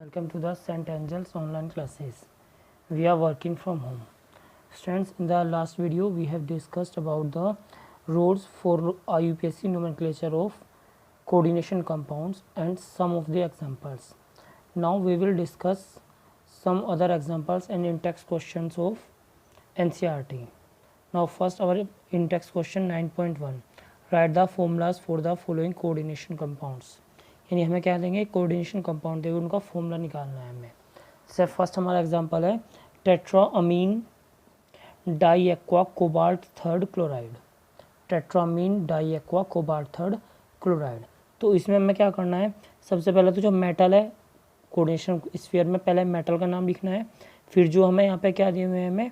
Welcome to the St. Angels online classes. We are working from home. Students, in the last video we have discussed about the rules for IUPAC nomenclature of coordination compounds and some of the examples. Now we will discuss some other examples and in-text questions of NCERT. Now first our in-text question 9.1. Write the formulas for the following coordination compounds. यानी हमें क्या देंगे, coordination compound देंगे, उनका formula निकालना है हमें। जैसे फर्स्ट हमारा एग्जांपल है tetraammine di aqua cobalt third chloride. Tetraammine di aqua cobalt third chloride. तो इसमें हमें क्या करना है, सबसे पहले तो जो मेटल है कोऑर्डिनेशन स्फीयर में पहले मेटल का नाम लिखना है। फिर जो हमें यहाँ पे क्या दिए हुए हैं हमें,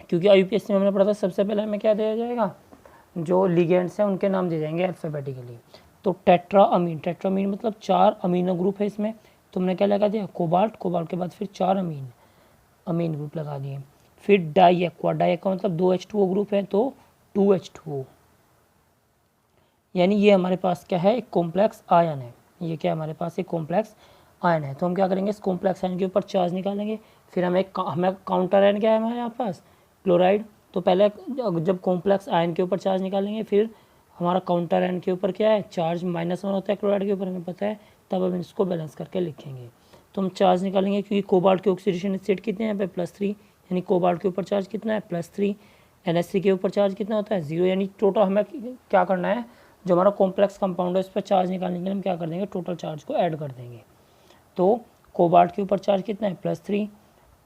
क्योंकि IUPAC में हमने पढ़ा था सबसे पहले हमें क्या दिया जाएगा, जो लिगेंड्स हैं उनके नाम दिए जाएंगे अल्फ़ाबेटिकली। तो टेट्राअमीन मतलब 4 अमीनो ग्रुप है इसमें, तो हमने क्या लगा दिया कोबाल्ट के बाद फिर 4 अमीन ग्रुप लगा दिए। फिर डाई एक्वा मतलब 2 H2O ग्रुप है तो 2 H2O, यानी ये हमारे पास क्या है, एक कॉम्प्लेक्स आयन है। ये क्या हमारे पास एक कॉम्प्लेक्स आयन है। तो हम क्या करेंगे, इस कॉम्प्लेक्स आयन के ऊपर चार्ज निकालेंगे। फिर हमें काउंटर आयन क्या है हमारे यहाँ पास, क्लोराइड। तो पहले जब कॉम्प्लेक्स आयन के ऊपर चार्ज निकालेंगे, फिर हमारा काउंटर आयन के ऊपर क्या है, चार्ज -1 होता है क्लोराइड के ऊपर, हमें पता है, तब हम इसको बैलेंस करके लिखेंगे। तो हम चार्ज निकालेंगे, क्योंकि कोबाल्ट के ऑक्सीडेशन स्टेट कितने हैं यहाँ पे +3, यानी कोबाल्ट के ऊपर चार्ज कितना है +3। NH3 के ऊपर चार्ज कितना होता है 0, यानी टोटल हमें क्या करना है, जो हमारा कॉम्प्लेक्स कंपाउंड है उस पर चार्ज निकालने के लिए हम क्या कर देंगे, टोटल चार्ज को ऐड कर देंगे। तो कोबाल्ट के ऊपर चार्ज कितना है +3,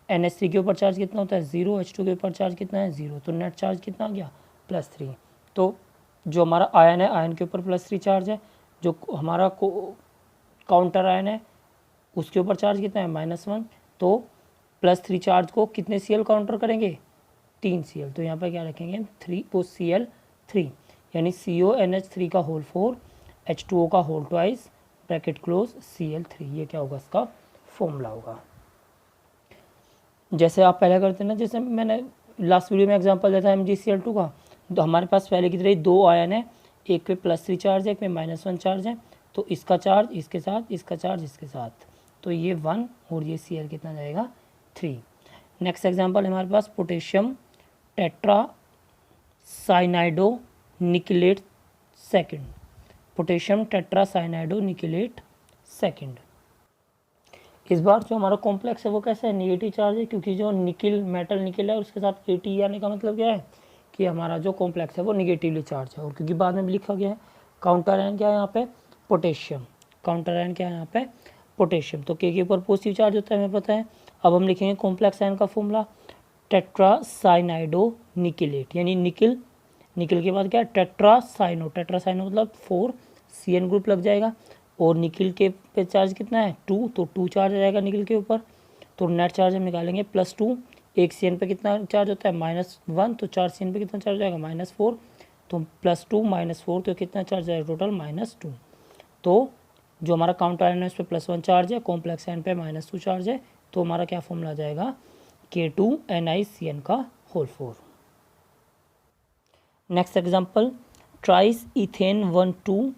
NH3 के ऊपर चार्ज कितना होता है 0, H2 के ऊपर चार्ज कितना है 0, तो नेट चार्ज कितना आ गया +3। तो जो हमारा आयन है, आयन के ऊपर +3 चार्ज है। जो हमारा काउंटर आयन है उसके ऊपर चार्ज कितना है -1, तो +3 चार्ज को कितने Cl काउंटर करेंगे, 3 Cl। तो यहाँ पर क्या रखेंगे 3 वो Cl3, यानी CONH3 का होल 4 H2O का whole twice bracket close Cl3। ये क्या होगा, इसका फॉर्मूला होगा। जैसे आप पहले करते हैं ना, जैसे मैंने लास्ट वीडियो में एग्जांपल दिया था MgCl2 का, तो हमारे पास पहले की तरह 2 आयन है, एक पे +3 चार्ज है, एक पे -1 चार्ज है। तो इसका चार्ज इसके साथ, इसका चार्ज इसके साथ, तो ये 1 और ये Cl कितना जाएगा 3। नेक्स्ट एग्जांपल हमारे पास potassium tetra cyanido nickelate second. Potassium tetra cyanido nickelate second. इस बार जो हमारा कॉम्प्लेक्स है वो कैसा है, नेगेटिव चार्ज है, क्योंकि जो मेटल निकल है उसके साथ AT आने का मतलब क्या है कि हमारा जो कॉम्प्लेक्स है वो निगेटिवली चार्ज है। और क्योंकि बाद में भी लिखा गया है काउंटर आयन क्या है यहाँ पे, पोटेशियम। काउंटर आयन क्या है यहाँ पे, पोटेशियम। तो के ऊपर पॉजिटिव चार्ज होता है हमें पता है। अब हम लिखेंगे कॉम्प्लेक्स आयन का फॉर्मूला टेट्रासाइनाइडो निकेलेट, यानी निकल के बाद क्या है टेट्रासाइनो मतलब 4 CN ग्रुप लग जाएगा। और निकल के पे चार्ज कितना है 2, तो 2 चार्ज आ जाएगा निकल के ऊपर। तो नेट चार्ज हम निकालेंगे +2, एक CN पे कितना चार्ज होता है -1, तो 4 CN पे कितना चार्ज आएगा -4, तो +2 -4 तो कितना चार्ज आएगा टोटल -2। तो जो हमारा काउंटर आयन है उस पर +1 चार्ज है, कॉम्प्लेक्स आयन पे -2 चार्ज है, तो हमारा क्या फॉर्मूला आ जाएगा K2NiCN का whole 4। Next example tris ethane 1,2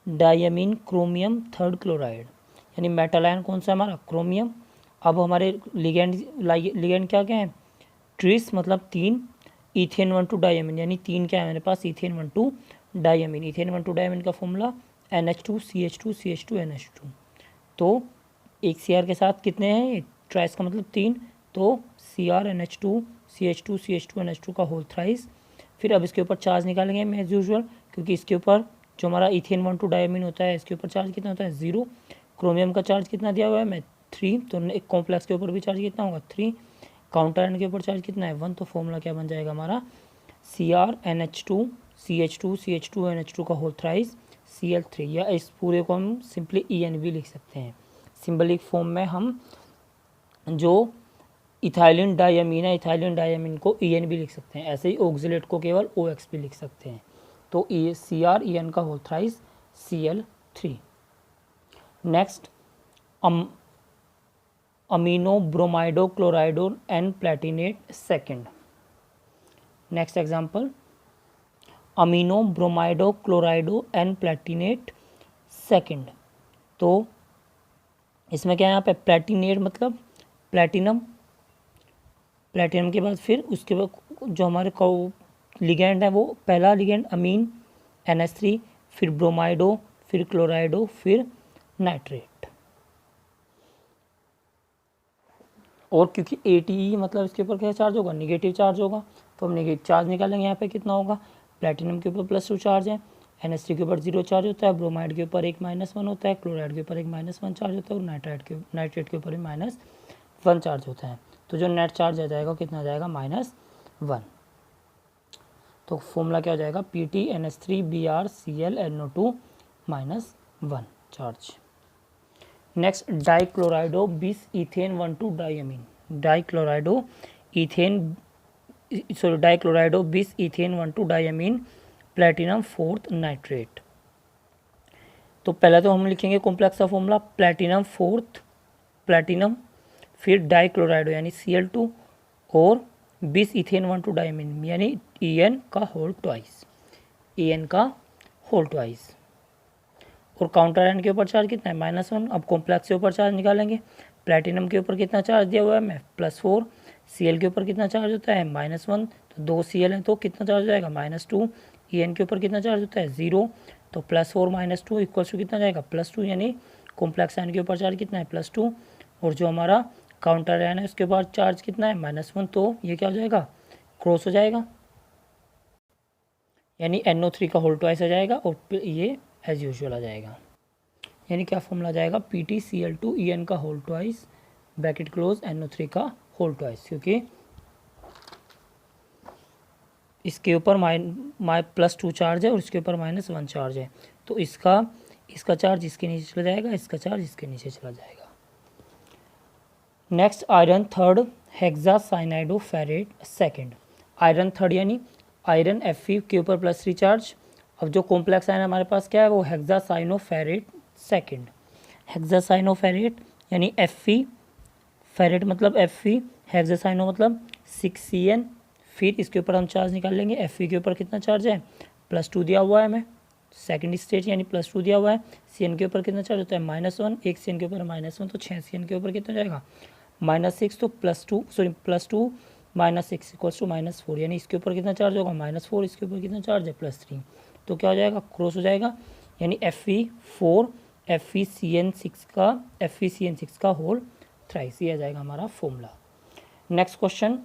diamine chromium third chloride, यानी मेटल आयन कौन सा है हमारा, क्रोमियम। अब हमारे लिगेंड क्या क्या है, ट्रिस मतलब 3, इथेन 1,2 डायमीन, यानी 3 क्या है मेरे पास, इथेन 1,2 डायमीन। इथेन 1,2 डायमीन का फॉर्मूला NH2CH2CH2NH2। तो एक Cr के साथ कितने हैं, ट्राइस का मतलब 3, तो CrNH2CH2CH2NH2 का होल थ्राइस। फिर अब इसके ऊपर चार्ज निकालेंगे हम एज यूजुअल, क्योंकि इसके ऊपर जो हमारा इथेन 1,2 डायमीन होता है इसके ऊपर चार्ज कितना होता है 0। क्रोमियम का चार्ज कितना दिया हुआ है मैं 3, तो एक कॉम्प्लेक्स के ऊपर भी चार्ज कितना होगा 3। काउंटर आयन के ऊपर चार्ज कितना है 1, तो फॉर्मूला क्या बन जाएगा हमारा CrNH2CH2CH2NH2 का होल थ्राइस Cl3। या इस पूरे को हम सिंपली EN भी लिख सकते हैं। सिंबलिक फॉर्म में हम जो इथाइलिन डायमीन है, इथाइलिन डायमीन को EN भी लिख सकते हैं। ऐसे ही ऑक्सिलेट को केवल OX भी लिख सकते हैं। तो CrEN का whole thrice Cl3। Next amino bromido chlorido en platinate second. Next example amino bromido chlorido en platinate second. तो इसमें क्या है यहाँ पे प्लेटिनेट मतलब प्लेटिनम, प्लेटिनम के बाद फिर उसके बाद जो हमारे लिगेंड है वो पहला लिगेंड अमीन NH3, फिर ब्रोमाइडो, फिर क्लोराइडो, फिर नाइट्रेट। और क्योंकि ATE मतलब इसके ऊपर क्या चार्ज होगा, निगेटिव चार्ज होगा, तो हम नेगेटिव चार्ज निकालेंगे। यहाँ पे कितना होगा, प्लेटिनम के ऊपर +2 चार्ज है, NH3 के ऊपर 0 चार्ज होता है, ब्रोमाइड के ऊपर एक -1 होता है, क्लोराइड के ऊपर एक -1 चार्ज होता है, और नाइट्रेट के ऊपर भी -1 चार्ज होता है। तो जो नेट चार्ज आ जाएगा कितना आ जाएगा, -1। तो फॉर्मूला क्या हो जाएगा, PtNH3Br Cl NO2 -1 charge. Next डाइक्लोराइडो बिस इथेन 1,2 डाइअमीन, डाइक्लोराइडो बिस इथेन 1,2 डाइअमीन प्लेटिनम 4th नाइट्रेट। तो पहले तो हम लिखेंगे कॉम्प्लेक्स का फॉर्मूला प्लेटिनम 4th प्लेटिनम, फिर डाइक्लोराइडो यानी Cl2 और बिस इथेन 1,2 डाइअमीन यानी En का होल ट्वाइस, En का होल ट्वाइस। और काउंटर आयन के ऊपर चार्ज कितना है, -1। अब कॉम्प्लेक्स के ऊपर चार्ज निकालेंगे। प्लेटिनम के ऊपर कितना चार्ज दिया हुआ है हमें, +4। Cl के ऊपर कितना चार्ज होता है, -1, तो 2 Cl है तो कितना चार्ज हो जाएगा, -2। En के ऊपर कितना चार्ज होता है, 0, तो +4 -2 इक्वल्स टू कितना जाएगा, +2, यानी कॉम्प्लेक्स आयन के ऊपर चार्ज कितना है, +2। और जो हमारा काउंटर आयन है उसके बाद चार्ज कितना है, -1, तो ये क्या हो जाएगा, क्रॉस हो जाएगा, यानी NO3 का होल ट्वाइस आ जाएगा, और ये एज यूजुअल आ जाएगा। यानी क्या फॉर्मूला जाएगा, PtCl2 En का whole twice bracket close NO3 का होल ट्वाइस, क्योंकि इसके ऊपर +2 चार्ज है और इसके ऊपर -1 चार्ज है, तो इसका चार्ज इसके नीचे चला जाएगा, इसका चार्ज इसके नीचे चला जाएगा। Next iron 3rd हेक्सासाइनाइडोफेरेट 2nd, iron 3rd यानी आयरन Fe के ऊपर +3 चार्ज। अब जो कॉम्प्लेक्स आयन हमारे पास क्या है, वो हेक्सासाइनोफेरेट 2nd, हेक्सासाइनोफेरेट यानी Fe, फेरेट मतलब Fe, हेक्सासाइनो मतलब 6Cn। फिर इसके ऊपर हम चार्ज निकाल लेंगे। Fe के ऊपर कितना चार्ज है, +2 दिया हुआ है हमें, सेकंड स्टेज यानी +2 दिया हुआ है। Cn के ऊपर कितना चार्ज होता है, -1, एक Cn के ऊपर -1, तो 6 Cn के ऊपर कितना जाएगा, -6, तो +2 -6 इक्वल्स टू -4, यानी इसके ऊपर कितना चार्ज होगा, -4, इसके ऊपर कितना चार्ज है, +3, तो क्या हो जाएगा, क्रॉस हो जाएगा, यानी Fe4 FeCN6 का होल थ्राइस, ये आ जाएगा हमारा formula. Next question,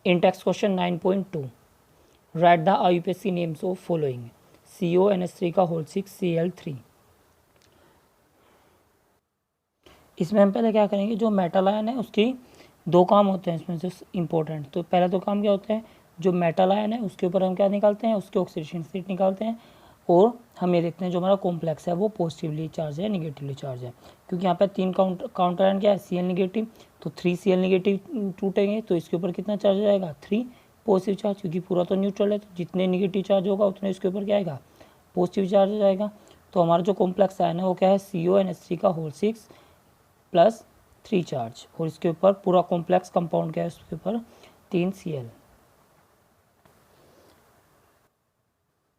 in text question 9.2, right the IUPAC names of following, CONH3 का होल 6 Cl3। इसमें हम पहले क्या करेंगे, जो मेटल आयन है उसकी 2 काम होते हैं इसमें से इम्पोर्टेंट। तो पहला तो काम क्या होता है, जो मेटल आयन है उसके ऊपर हम क्या निकालते हैं, उसके ऑक्सीडेशन स्टेट निकालते हैं, और हम ये देखते हैं जो हमारा कॉम्प्लेक्स है वो पॉजिटिवली चार्ज है निगेटिवली चार्ज है, क्योंकि यहाँ पे 3 काउंटर आयन क्या है, Cl नेगेटिव, तो 3 Cl नेगेटिव टूटेंगे, तो इसके ऊपर कितना चार्ज आएगा, 3 पॉजिटिव चार्ज, क्योंकि पूरा तो न्यूट्रल है, तो जितने निगेटिव चार्ज होगा उतने इसके ऊपर क्या आएगा, पॉजिटिव चार्ज हो जाएगा। तो हमारा जो कॉम्प्लेक्स आयन है वो क्या है, CONH3 का होल 6 +3 चार्ज, और इसके ऊपर पूरा कॉम्प्लेक्स कंपाउंड क्या है, उसके ऊपर 3 Cl।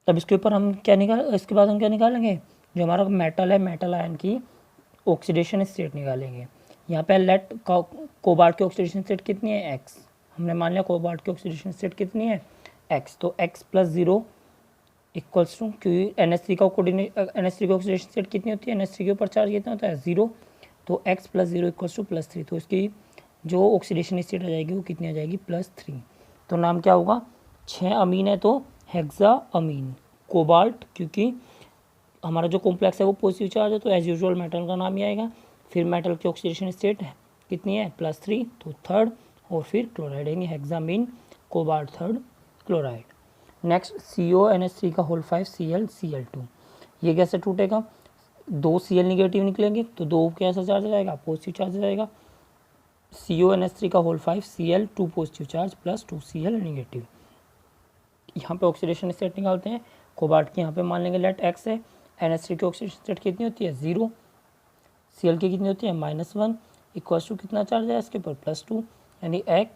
तब इसके ऊपर हम क्या इसके बाद हम क्या निकालेंगे, जो हमारा मेटल है, मेटल आयन की ऑक्सीडेशन स्टेट निकालेंगे। यहाँ पे लेट कोबाल्ट की ऑक्सीडेशन स्टेट कितनी है, X, हमने मान लिया कोबाल्ट की ऑक्सीडेशन स्टेट कितनी है, X, तो X +0 इक्वल्स टू, क्योंकि NH3 का NH3 की ऑक्सीडेशन स्टेट कितनी होती है, NH3 के ऊपर चार्ज कितना होता है, 0, तो X +0 इक्वल्स टू +3, तो इसकी जो ऑक्सीडेशन स्टेट आ जाएगी वो कितनी आ जाएगी, +3। तो नाम क्या होगा, 6 अमीन है तो हेक्सा अमीन, कोबाल्ट, क्योंकि हमारा जो कॉम्प्लेक्स है वो पॉजिटिव चार्ज है, तो एज यूजुअल मेटल का नाम ही आएगा। फिर मेटल की ऑक्सीडेशन स्टेट है कितनी है, +3, तो 3rd, और फिर क्लोराइड यानी hexamine cobalt 3rd chloride. Next CONH3 का होल 5 Cl2, ये कैसे टूटेगा, 2 Cl निगेटिव निकलेंगे, तो 2 कैसा चार्ज आ जाएगा, पॉजिटिव चार्ज आ जाएगा। CONH3 का whole 5 Cl2 positive charge +2 Cl negative. यहाँ पे ऑक्सीडेशन स्टेट निकालते हैं, कोबाल्ट की यहाँ पे मान लेंगे लेट X है, NH3 की ऑक्सीडेशन स्टेट कितनी होती है, 0, Cl की कितनी होती है, -1, इक्वल्स टू कितना चार्ज है इसके ऊपर, +2, यानी X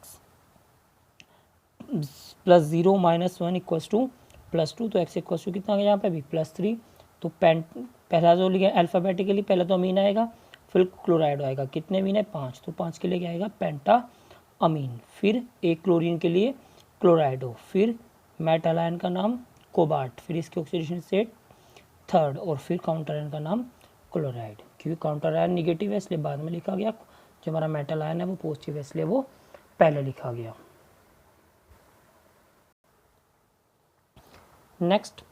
+0 -1 इक्वल्स टू +2, तो X इक्वल्स टू कितना आ गया यहाँ पे भी +3। तो पहला जो लिखा अल्फ़ाबेटिकली पहला तो अमीन आएगा, फिर क्लोराइड आएगा, कितने अमीन है 5, तो 5 के लिए क्या आएगा पेंटा अमीन। फिर एक क्लोरीन के लिए क्लोराइडो, फिर मेटल आयन का नाम कोबाल्ट, फिर इसके ऑक्सीडेशन स्टेट थर्ड, और फिर काउंटर आयन का नाम क्लोराइड। क्योंकि काउंटर आयन निगेटिव है इसलिए बाद में लिखा गया, जो हमारा मेटल आयन है वो पॉजिटिव है इसलिए वो पहले लिखा गया। नेक्स्ट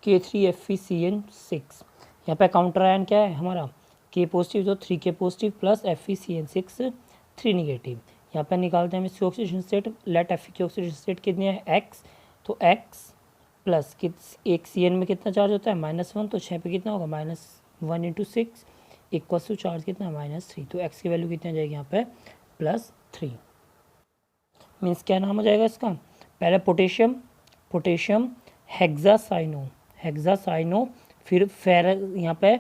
K3FeCN6, यहाँ पे काउंटर आयन क्या है हमारा K पॉजिटिव, तो 3K positive plus FeCN6 3 negative. यहाँ पे निकालते हैं हम इसकी ऑक्सीडेशन स्टेट, लेट Fe की ऑक्सीडेशन स्टेट कितनी है x, तो x प्लस एक Cn में कितना चार्ज होता है -1, तो 6 पे कितना होगा -1 × 6 इक्वल्स टू चार्ज कितना -3, तो x की वैल्यू कितनी आ जाएगी यहाँ पे +3। मीन्स क्या नाम हो जाएगा इसका, पहले पोटेशियम हेक्सासाइनो, फिर यहाँ पे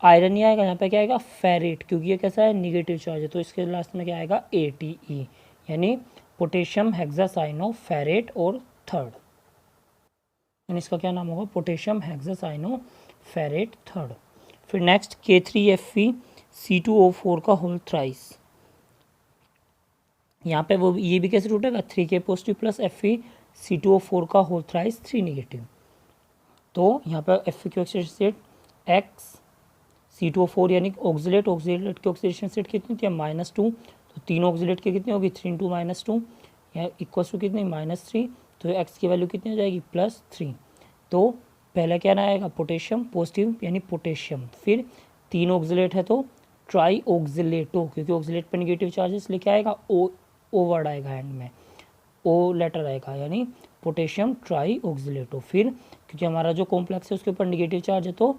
आयरन नहीं आएगा, यहाँ पे क्या आएगा फेरेट, क्योंकि ये कैसा है निगेटिव चार्ज है, तो इसके लास्ट में क्या आएगा ATE, यानी पोटेशियम हेक्सासाइनो फेरेट और थर्ड, यानी इसका क्या नाम होगा पोटेशियम हेक्सासाइनो फेरेट थर्ड। फिर नेक्स्ट K3FeC2O4 का होल थ्राइस, यहाँ पे वो ये भी कैसे टूटेगा 3K पॉजिटिव प्लस FeC2O4 का होल थ्राइस 3 निगेटिव, तो यहाँ पर Fe की ऑक्सीडेशन स्टेट x C2O4 यानी ऑक्सीलेट की ऑक्सीडेशन स्टेट कितनी थी -2, तो 3 ऑक्सीलेट की कितनी होगी 3 × -2 या इक्वल्स टू कितनी -3, तो x की वैल्यू कितनी हो जाएगी +3। तो पहले क्या आएगा पोटेशियम पॉजिटिव यानी पोटेशियम, फिर 3 ऑक्सीलेट है तो ट्राई ऑक्सीलेटो, क्योंकि ऑक्सीलेट पर निगेटिव चार्जेस लेके आएगा ओ वर्ड आएगा एंड में, ओ लेटर आएगा यानी पोटेशियम ट्राई ऑक्सीलेटो। फिर क्योंकि हमारा जो कॉम्प्लेक्स है उसके ऊपर निगेटिव चार्ज है तो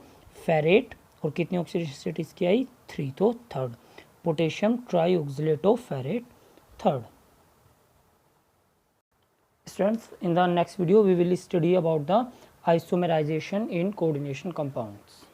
फेरेट, और कितनी ऑक्सीडेशन स्टेट इसकी आई 3, तो third potassium trioxalato ferrate third. Students, in the next video we will study about the isomerization in coordination compounds.